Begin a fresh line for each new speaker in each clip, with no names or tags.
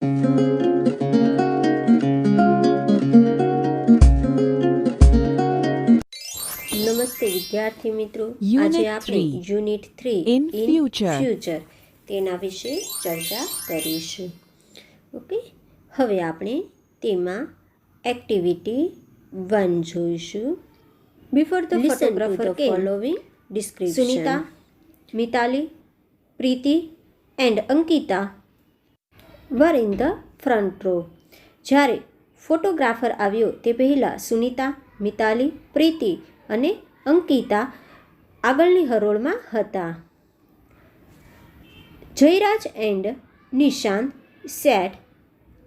નમસ્તે વિદ્યાર્થી મિત્રો,
Unit
આજે આપણે
3
યુનિટ 3
in future.
તેના વિશે ચર્ચા કરીશું. ઓકે, હવે આપણે તેમાં એક્ટિવિટી 1 જોઈશું. Before the photographer following description. Sunita, Mitali, Preeti and Ankita were in the front row. જ્યારે ફોટોગ્રાફર આવ્યો તે પહેલાં સુનિતા, મિતાલી, પ્રીતિ અને અંકિતા આગળની હરોળમાં હતા. Jayraj and Nishant sat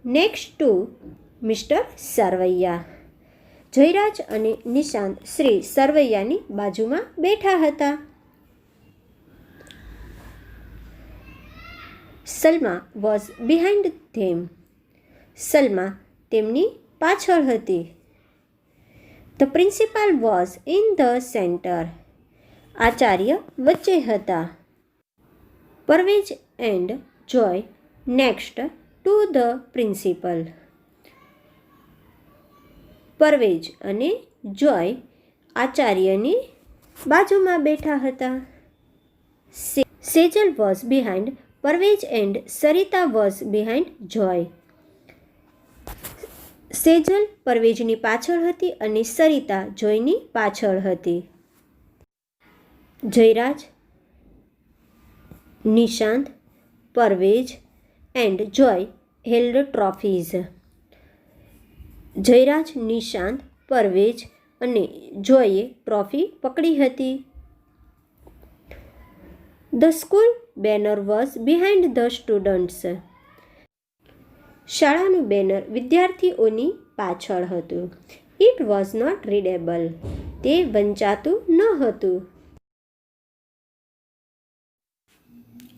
next to mister Sarvaiya. Jayraj અને નિશાંત શ્રી સરવૈયાની બાજુમાં બેઠા હતા. સલમા વોઝ બિહાઇન્ડ ધેમ. સલમા તેમની પાછળ હતી. The principal was in the center. આચાર્ય વચ્ચે હતા. Parvez and Joy next to the principal. Parvez અને જોય આચાર્યની બાજુમાં બેઠા હતા. Sejal was behind Parvez and Sarita was behind Joy. Sejal પરવેજની પાછળ હતી અને સરિતા જોયની પાછળ હતી. Jayraj, Nishant, Parvez and Joy held trophies. Jayraj, Nishant, Parvez અને જોયે ટ્રોફી પકડી હતી. The school banner was behind the students. શાળાનું બેનર વિદ્યાર્થીઓની પાછળ હતું. It was not readable. તે વંચાતું ન હતું.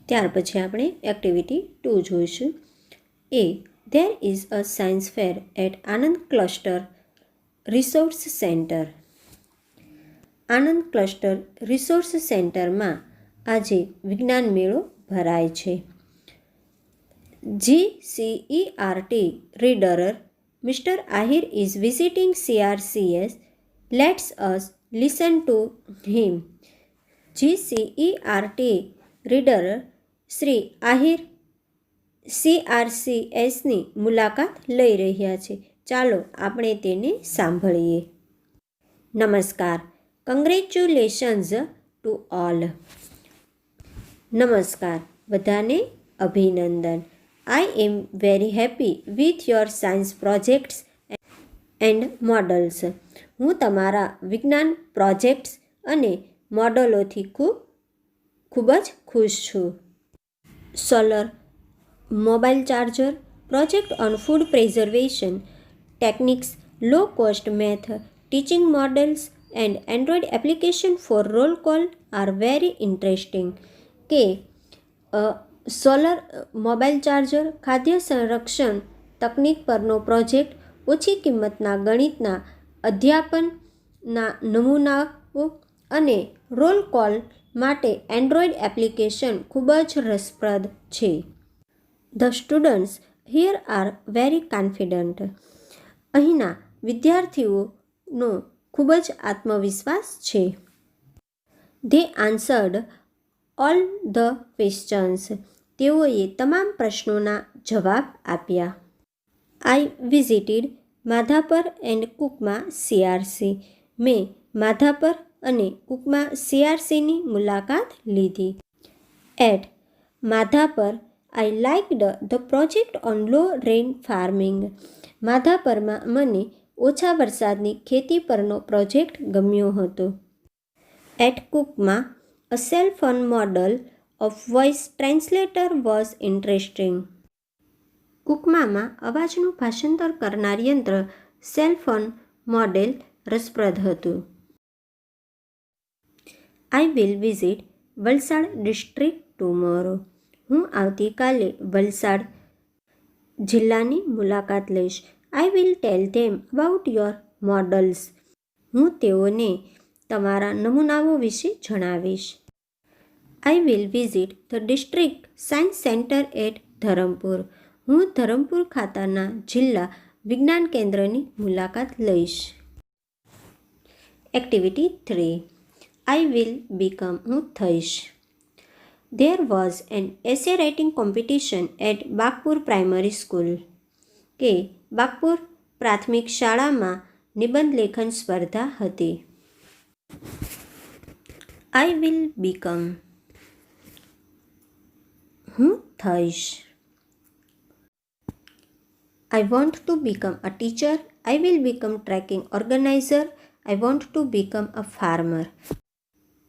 ત્યાર પછી આપણે એક્ટિવિટી 2 જોઈશું. એ there is a science fair at Anand cluster resource center. Anand cluster resource સેન્ટરમાં આજે વિજ્ઞાન મેળો ભરાય છે. GCERT reader Mr. Ahir is visiting CRCS. Let's us listen to him. GCERT reader Shri Ahir CRCSની મુલાકાત લઈ રહ્યા છે. ચાલો આપણે તેને સાંભળીએ. નમસ્કાર. કંગ્રેચ્યુલેશન્સ ટુ ઓલ. નમસ્કાર. બધાને અભિનંદન. I am very happy with your science projects and models. હું તમારા વિજ્ઞાન પ્રોજેક્ટ્સ અને મોડલોથી ખૂબ જ ખુશ છું. Solar mobile charger project on food preservation techniques, low cost math teaching models and Android application for roll call are very interesting. કે solar mobile charger, ખાદ્ય સંરક્ષણ તકનીક પરનો પ્રોજેક્ટ, ઓછી કિંમતના ગણિતના અધ્યાપનના નમૂનાઓ અને રોલ કોલ માટે એન્ડ્રોઇડ એપ્લિકેશન ખૂબ જ રસપ્રદ છે. The students here are very confident. અહીંના વિદ્યાર્થીઓનો ખૂબ જ આત્મવિશ્વાસ છે. They answered all the questions. તેઓએ તમામ પ્રશ્નોના જવાબ આપ્યા. I visited Madhapar and Kukma CRC. મેં માધાપર અને કુકમા CRCની મુલાકાત લીધી. At Madhapar I liked the project on low rain farming. માધાપરમાં મને ઓછા વરસાદની ખેતી પરનો પ્રોજેક્ટ ગમ્યો હતો. At Kukma a cell phone model of voice translator was interesting. કુકમામાં અવાજનું ભાષાંતર કરનાર યંત્ર સેલ ફોન મોડેલ રસપ્રદ હતું. I will visit Valsad district tomorrow. હું આવતીકાલે વલસાડ જિલ્લાની મુલાકાત લઈશ. I will tell them about your models. હું તેઓને તમારા નમૂનાઓ વિશે જણાવીશ. I will visit the district science center at Dharampur. હું ધરમપુર ખાતાના જિલ્લા વિજ્ઞાન કેન્દ્રની મુલાકાત લઈશ. એક્ટિવિટી 3. I will become. હું થઈશ. There was an essay writing competition at Bagpur primary school. કે બાગપુર પ્રાથમિક શાળામાં નિબંધ લેખન સ્પર્ધા હતી. I will become. હું થઈશ. I want to become a teacher. I will become trekking organizer. I want to become a farmer.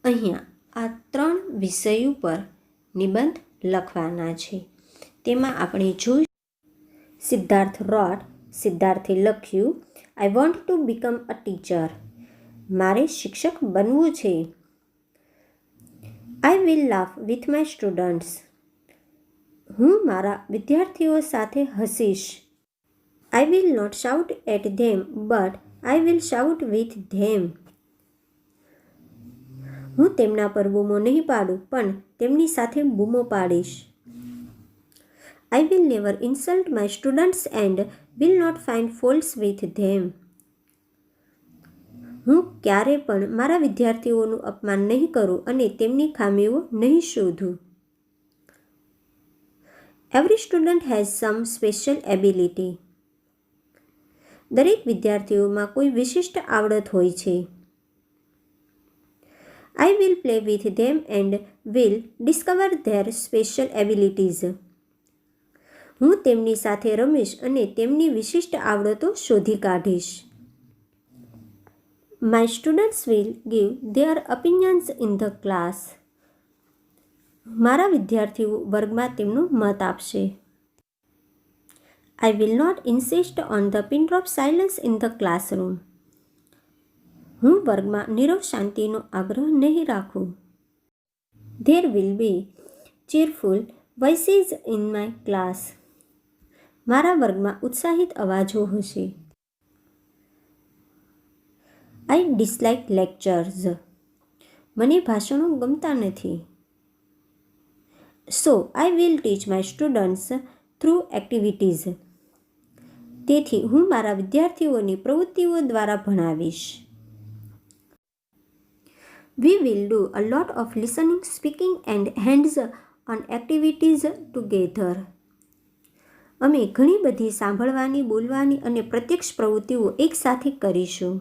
અહીંયા આ 3 વિષય ઉપર નિબંધ લખવાના છે. તેમાં આપણે જોઈશું સિદ્ધાર્થ રોટ. સિદ્ધાર્થે લખ્યું, I want to become a teacher. મારે શિક્ષક બનવું છે. I will laugh with my students. હું મારા વિદ્યાર્થીઓ સાથે હસીશ. I will not shout at them, but I will shout with them. હું તેમના પર બૂમો નહીં પાડું, પણ તેમની સાથે બૂમો પાડીશ. I will never insult my students and will not find faults with them. હું ક્યારે પણ મારા વિદ્યાર્થીઓનું અપમાન નહીં કરું અને તેમની ખામીઓ નહીં શોધું. Every student has some special ability. દરેક વિદ્યાર્થીઓમાં કોઈ વિશિષ્ટ આવડત હોય છે. I will play with them and will discover their special abilities. હું તેમની સાથે રમીશ અને તેમની વિશિષ્ટ આવડતો શોધી કાઢીશ. My students will give their opinions in the class. મારા વિદ્યાર્થીઓ વર્ગમાં તેમનો મત આપશે. I will not insist on the pin drop silence in the classroom. હું વર્ગમાં નીરવ શાંતિનો આગ્રહ નહીં રાખું. There will be cheerful voices in my class. મારા વર્ગમાં ઉત્સાહિત અવાજો હશે. I dislike lectures. મને ભાષણો ગમતા નથી. So I will teach my students through activities. તેથી હું મારા વિદ્યાર્થીઓની પ્રવૃત્તિઓ દ્વારા ભણાવીશ. We will do a lot of listening, speaking and hands-on activities together. અમે ઘણી બધી સાંભળવાની, બોલવાની અને પ્રત્યક્ષ પ્રવૃત્તિઓ એકસાથે કરીશું.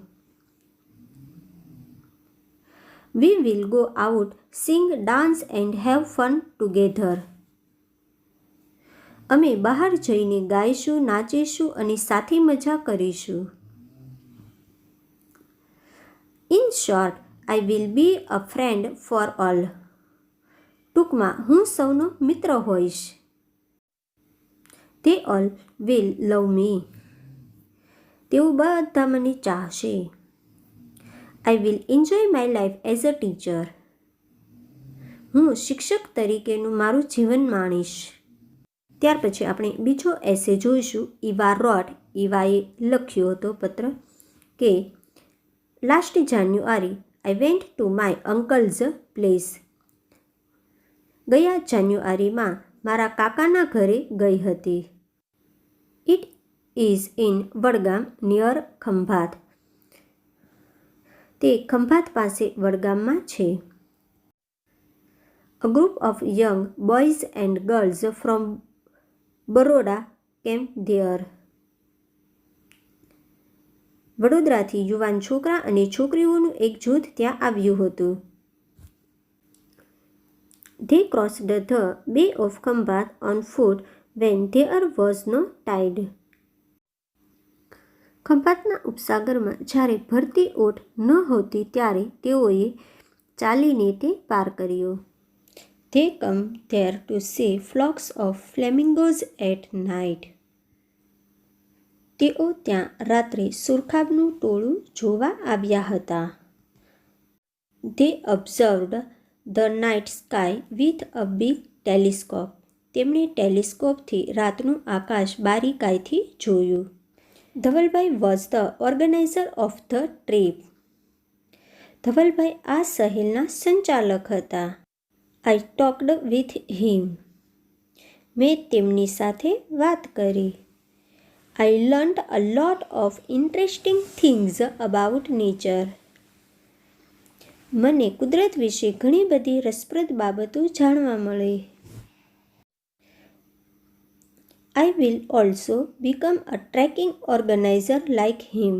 We will go out, sing, dance and have fun together. અમે બહાર જઈને ગાઈશું, નાચીશું અને સાથે મજા કરીશું. In short, I will be a friend for all. ટૂંકમાં હું સૌનો મિત્ર હોઈશ. They all will love me. તેઓ બધા મને ચાહશે. I will enjoy my life as a teacher. હું શિક્ષક તરીકેનું મારું જીવન માણીશ. ત્યાર પછી આપણે બીજો એસે જોઈશું. ઇવા રોટ. ઇવાએ લખ્યો હતો પત્ર કે last January I went to my uncle's place. ગયા જાન્યુઆરીમાં મારા કાકાના ઘરે ગઈ હતી. It is in Vadgam near Khambhat. તે ખંભાત પાસે વડગામમાં છે. A group of young boys and girls from Baroda came there. વડોદરાથી યુવાન છોકરા અને છોકરીઓનું એક જૂથ ત્યાં આવ્યું હતું. They crossed the Bay of Khambat on foot when there was no tide. ખંભાતના ઉપસાગરમાં જ્યારે ભરતી ઓટ ન હોતી ત્યારે તેઓએ ચાલીને તે પાર કર્યો. They come there to see flocks of flamingos at night. તેઓ ત્યાં રાત્રે સુરખાબનું ટોળું જોવા આવ્યા હતા. They observed the night sky with a big telescope. તેમણે ટેલિસ્કોપથી રાતનું આકાશ બારીકાઈથી જોયું. Dhavalbhai was the organizer of the trip. Dhavalbhai આ સહેલના સંચાલક હતા. I talked with him. મેં તેમની સાથે વાત કરી. I learned a lot of interesting things about nature. મને કુદરત વિશે ઘણી બધી રસપ્રદ બાબતો જાણવા મળી. I will also become a trekking organizer like him.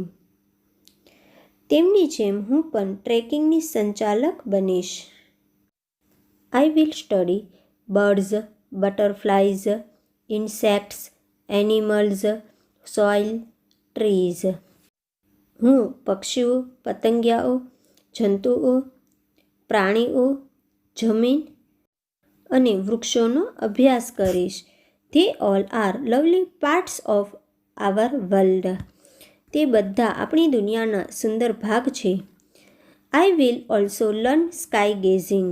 તેમની જેમ હું પણ ટ્રેકિંગની સંચાલક બનીશ. I will study birds, butterflies, insects, animals, soil, trees. હું પક્ષીઓ, પતંગિયાઓ, જંતુઓ, પ્રાણીઓ, જમીન અને વૃક્ષોનો અભ્યાસ કરીશ. They all are lovely parts of our world. તે બધા આપણી દુનિયાના સુંદર ભાગ છે. I will also learn sky gazing.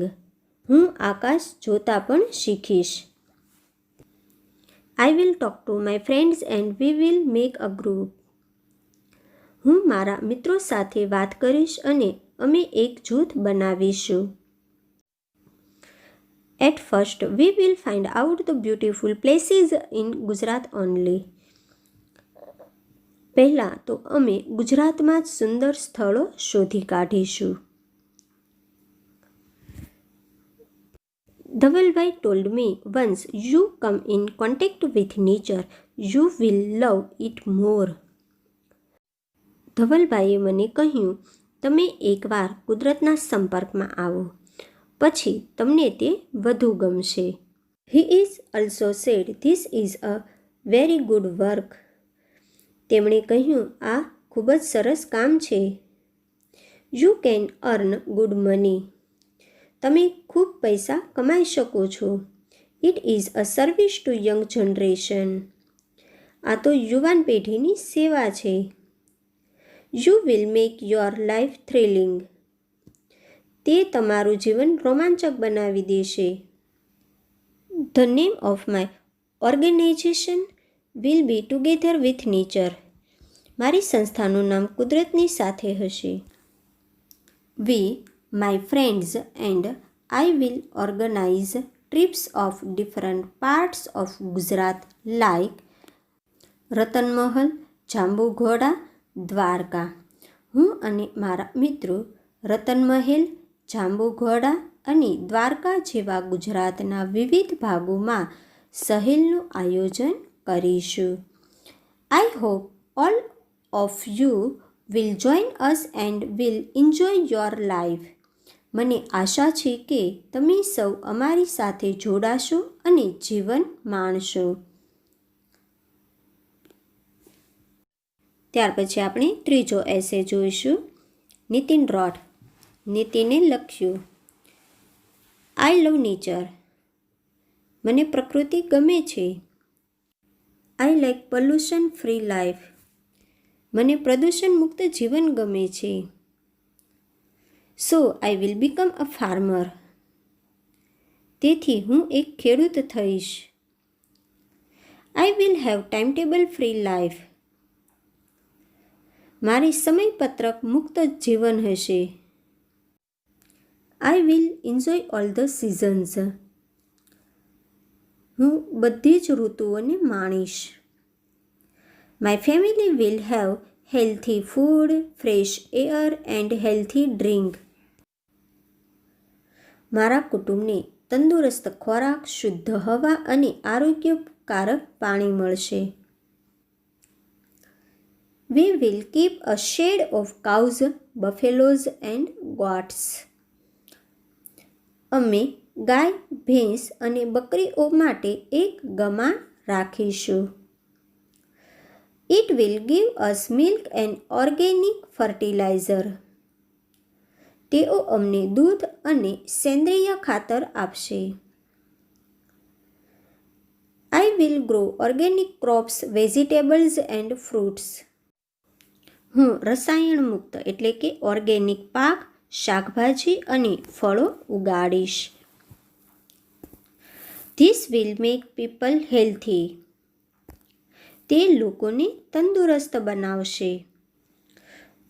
હું આકાશ જોતા પણ શીખીશ. I will talk to my friends and we will make a group. હું મારા મિત્રો સાથે વાત કરીશ અને અમે એક જૂથ બનાવીશું. At first, we will find out the beautiful places in Gujarat only. પહેલાં તો અમે ગુજરાતમાં જ સુંદર સ્થળો શોધી કાઢીશું. Dhavalbhai told me once, you come in contact with nature, you will love it more. ધવલભાઈએ મને કહ્યું, તમે એકવાર કુદરતના સંપર્કમાં આવો, પછી તમને તે વધુ ગમશે. He is also said, this is a very good work. તેમણે કહ્યું, આ ખૂબ જ સરસ કામ છે. You can earn good money. તમે ખૂબ પૈસા કમાઈ શકો છો. It is a service to young generation. આ તો યુવાન પેઢીની સેવા છે. You will make your life thrilling. તે તમારું જીવન રોમાંચક બનાવી દેશે. The name of my organization will be Together with Nature. મારી સંસ્થાનું નામ કુદરતની સાથે હશે. We, my friends and I will organize trips of different parts of Gujarat like Ratan મહલ, જાંબુઘોડા, દ્વારકા. હું અને મારા મિત્રો રતન મહેલ, જાંબુઘોડા અને દ્વારકા જેવા ગુજરાતના વિવિધ ભાગોમાં સહેલનું આયોજન કરીશું. I hope all of you will join us and will enjoy your life. મને આશા છે કે તમે સૌ અમારી સાથે જોડાશો અને જીવન માણશો. ત્યાર પછી આપણે ત્રીજો એસે જોઈશું. નીતિન રોડ. નીતિને લખ્યું, આઈ લવ નેચર. મને પ્રકૃતિ ગમે છે. I like pollution free life. મને પ્રદૂષણ મુક્ત જીવન ગમે છે. So I will become a farmer. તેથી હું એક ખેડૂત થઈશ. I will have timetable free life. મારી સમયપત્રક મુક્ત જીવન હશે. I will enjoy all the seasons. હું બધી જ ઋતુઓને માણીશ. My family will have healthy food, fresh air and healthy drink. મારા કુટુંબને તંદુરસ્ત ખોરાક, શુદ્ધ હવા અને આરોગ્યકારક પાણી મળશે. We will keep a shed of cows, buffaloes and goats. અમે ગાય, ભેંસ અને બકરીઓ માટે એક ગમાણ રાખીશું. It will give us milk and organic fertilizer. તેઓ અમને દૂધ અને સેન્દ્રિય ખાતર આપશે. I will grow organic crops, vegetables and fruits. હું રસાયણ મુક્ત એટલે કે ઓર્ગેનિક પાક, શાકભાજી અને ફળો ઉગાડીશ. This will make people healthy. તે લોકોને તંદુરસ્ત બનાવશે.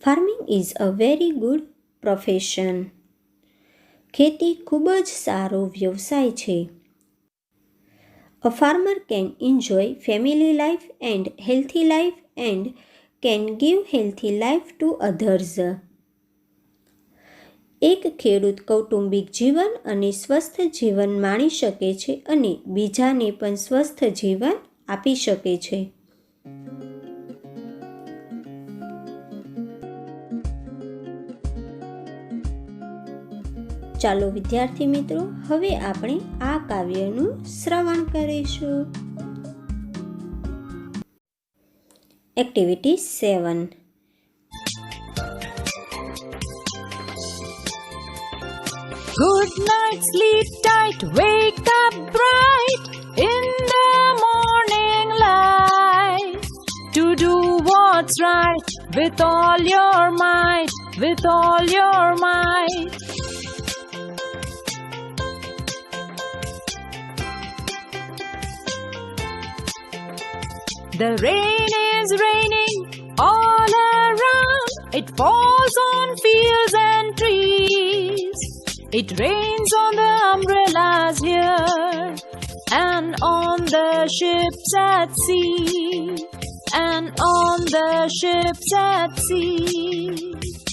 Farming is a very good profession. ખેતી ખૂબ જ સારો વ્યવસાય છે. A farmer can enjoy family life and healthy life and can give healthy life to others. એક ખેડૂત કૌટુંબિક જીવન અને સ્વસ્થ જીવન માણી શકે છે અને બીજાને પણ સ્વસ્થ જીવન આપી શકે છે. ચાલો વિદ્યાર્થી મિત્રો, હવે આપણે આ કાવ્યનું શ્રવણ કરીશું. Activity 7.
Good night, sleep tight, wake up bright in the morning light to do what's right with all your might, with all your might. The rain is raining all around, it falls on fields and trees. It rains on the umbrellas here and on the ships at sea, and on the ships at sea.